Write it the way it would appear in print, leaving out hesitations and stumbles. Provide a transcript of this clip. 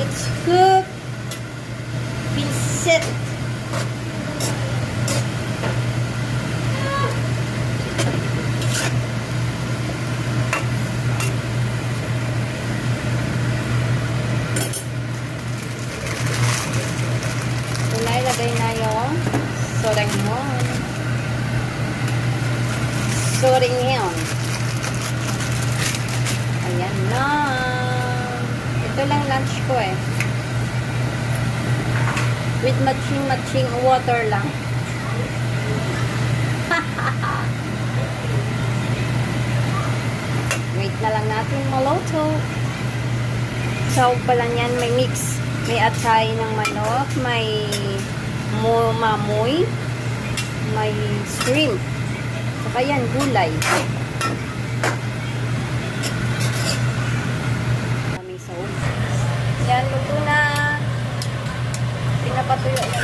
Let's cook pincet. So, nailagay na yung soranghon. Soranghon. Ayan na. Ito lang lunch ko eh. With matching water lang. Wait na lang natin maluto. Sawag pa lang yan. May mix. May atay ng manok. May mamoy. May shrimp. Saka yan, gulay. May sawag. Yan, luto na. Pinapatuyo na